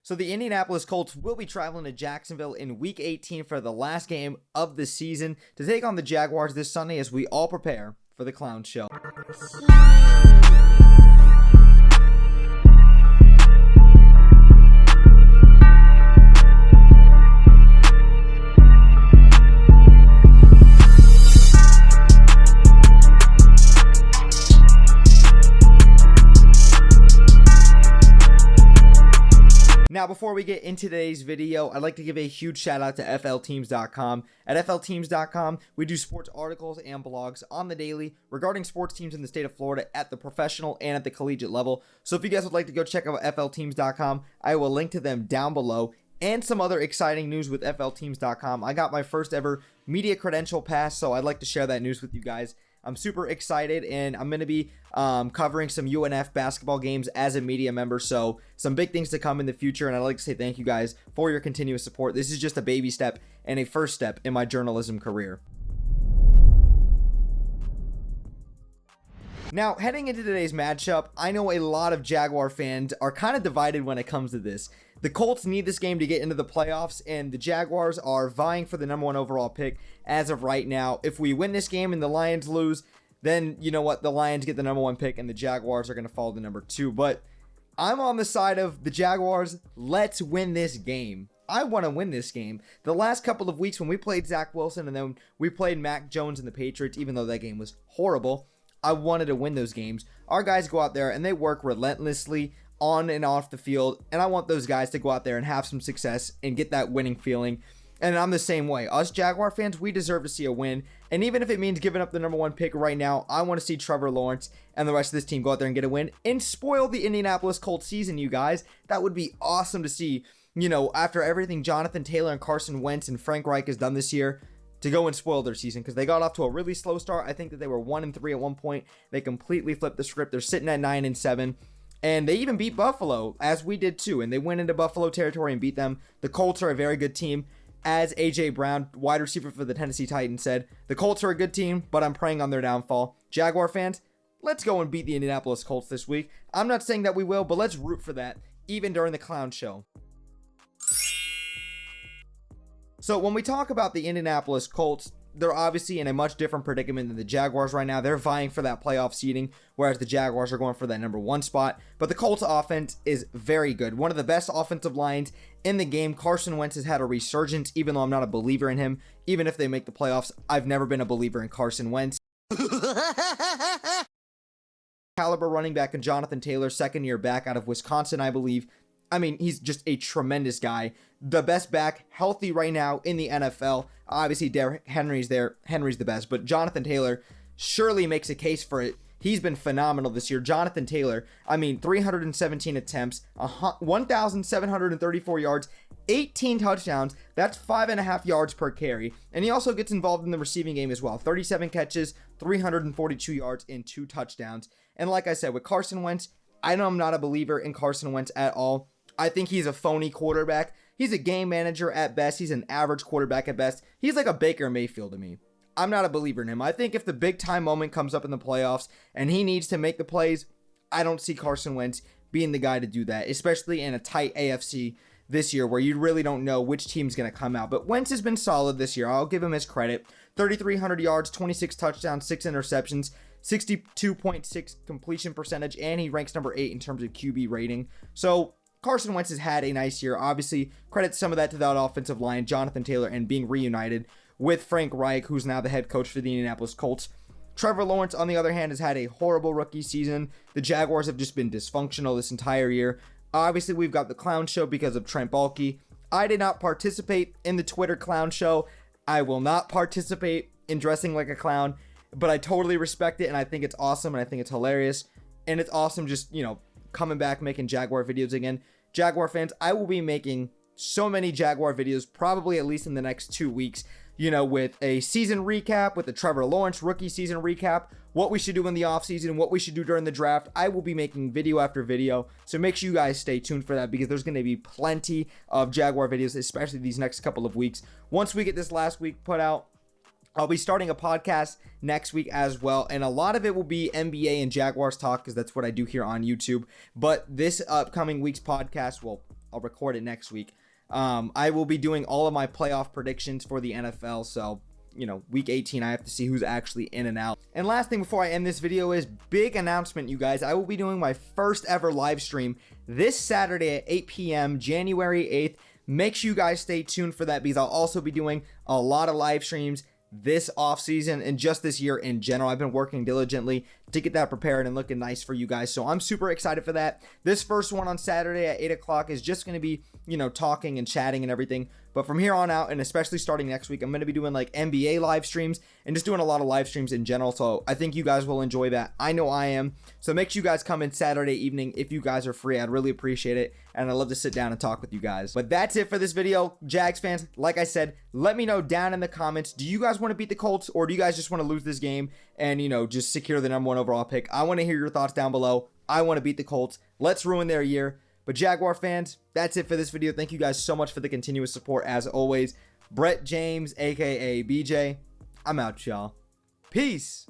So the Indianapolis Colts will be traveling to Jacksonville in Week 18 for the last game of the season to take on the Jaguars this Sunday as we all prepare for the Clown Show. Now, before we get into today's video, I'd like to give a huge shout out to FLTeams.com. At FLTeams.com, we do sports articles and blogs on the daily regarding sports teams in the state of Florida at the professional and at the collegiate level. So if you guys would like to go check out FLTeams.com, I will link to them down below. And some other exciting news with FLTeams.com. I got my first ever media credential pass, so I'd like to share that news with you guys. I'm super excited, and I'm going to be covering some UNF basketball games as a media member, so some big things to come in the future, and I'd like to say thank you guys for your continuous support. This is just a baby step and a first step in my journalism career. Now, heading into today's matchup, I know a lot of Jaguar fans are kind of divided when it comes to this. The Colts need this game to get into the playoffs, and the Jaguars are vying for the #1 overall pick as of right now. If we win this game and the Lions lose, then you know what? The Lions get the #1 pick, and the Jaguars are going to fall to #2. But I'm on the side of the Jaguars. Let's win this game. I want to win this game. The last couple of weeks when we played Zach Wilson and then we played Mac Jones and the Patriots, even though that game was horrible, I wanted to win those games. Our guys go out there and they work relentlessly on and off the field, and I want those guys to go out there and have some success and get that winning feeling. And I'm the same way. Us Jaguar fans, we deserve to see a win, and even if it means giving up the #1 pick right now, I want to see Trevor Lawrence and the rest of this team go out there and get a win and spoil the Indianapolis Colts season, you guys. That would be awesome to see, you know, after everything Jonathan Taylor and Carson Wentz and Frank Reich has done this year, to go and spoil their season, because they got off to a really slow start. I think that they were 1-3 at one point. They completely flipped the script. They're sitting at 9-7. And they even beat Buffalo, as we did too. And they went into Buffalo territory and beat them. The Colts are a very good team. As A.J. Brown, wide receiver for the Tennessee Titans, said, the Colts are a good team, but I'm praying on their downfall. Jaguar fans, let's go and beat the Indianapolis Colts this week. I'm not saying that we will, but let's root for that, even during the Clown Show. So when we talk about the Indianapolis Colts, they're obviously in a much different predicament than the Jaguars right now. They're vying for that playoff seeding, whereas the Jaguars are going for that #1 spot. But the Colts offense is very good. One of the best offensive lines in the game. Carson Wentz has had a resurgence, even though I'm not a believer in him. Even if they make the playoffs, I've never been a believer in Carson Wentz. Caliber running back and Jonathan Taylor, second year back out of Wisconsin, I believe. I mean, he's just a tremendous guy. The best back, healthy right now in the NFL. Obviously, Derrick Henry's there. Henry's the best. But Jonathan Taylor surely makes a case for it. He's been phenomenal this year. Jonathan Taylor, I mean, 317 attempts, 1,734 yards, 18 touchdowns. That's 5.5 yards per carry. And he also gets involved in the receiving game as well. 37 catches, 342 yards, and 2 touchdowns. And like I said, with Carson Wentz, I know I'm not a believer in Carson Wentz at all. I think he's a phony quarterback. He's a game manager at best. He's an average quarterback at best. He's like a Baker Mayfield to me. I'm not a believer in him. I think if the big time moment comes up in the playoffs and he needs to make the plays, I don't see Carson Wentz being the guy to do that, especially in a tight AFC this year where you really don't know which team's going to come out. But Wentz has been solid this year. I'll give him his credit. 3,300 yards, 26 touchdowns, 6 interceptions, 62.6 completion percentage, and he ranks number 8 in terms of QB rating. So Carson Wentz has had a nice year. Obviously, credit some of that to that offensive line, Jonathan Taylor, and being reunited with Frank Reich, who's now the head coach for the Indianapolis Colts. Trevor Lawrence, on the other hand, has had a horrible rookie season. The Jaguars have just been dysfunctional this entire year. Obviously, we've got the Clown Show because of Trent Baalke. I did not participate in the Twitter Clown Show. I will not participate in dressing like a clown, but I totally respect it, and I think it's awesome, and I think it's hilarious, and it's awesome just, you know, coming back, making Jaguar videos again. Jaguar fans, I will be making so many Jaguar videos, probably at least in the next 2 weeks, you know, with a season recap, with the Trevor Lawrence rookie season recap, what we should do in the offseason, what we should do during the draft. I will be making video after video, so make sure you guys stay tuned for that because there's going to be plenty of Jaguar videos, especially these next couple of weeks. Once we get this last week put out, I'll be starting a podcast next week as well, and a lot of it will be NBA and Jaguars talk because that's what I do here on YouTube. But this upcoming week's podcast, well, I'll record it next week. I will be doing all of my playoff predictions for the NFL. So, you know, week 18, I have to see who's actually in and out. And last thing before I end this video is big announcement, you guys. I will be doing my first ever live stream this Saturday at 8 p.m. January 8th. Make sure you guys stay tuned for that, because I'll also be doing a lot of live streams this off season and just this year in general. I've been working diligently to get that prepared and looking nice for you guys, so I'm super excited for that. This first one on Saturday at 8 o'clock is just going to be, you know, talking and chatting and everything. But from here on out, and especially starting next week, I'm going to be doing like NBA live streams and just doing a lot of live streams in general. So I think you guys will enjoy that. I know I am. So make sure you guys come in Saturday evening if you guys are free. I'd really appreciate it. And I'd love to sit down and talk with you guys. But that's it for this video. Jags fans, like I said, let me know down in the comments. Do you guys want to beat the Colts, or do you guys just want to lose this game and, you know, just secure the #1 overall pick? I want to hear your thoughts down below. I want to beat the Colts. Let's ruin their year. But Jaguar fans, that's it for this video. Thank you guys so much for the continuous support as always. Brett James, aka BJ, I'm out, y'all. Peace.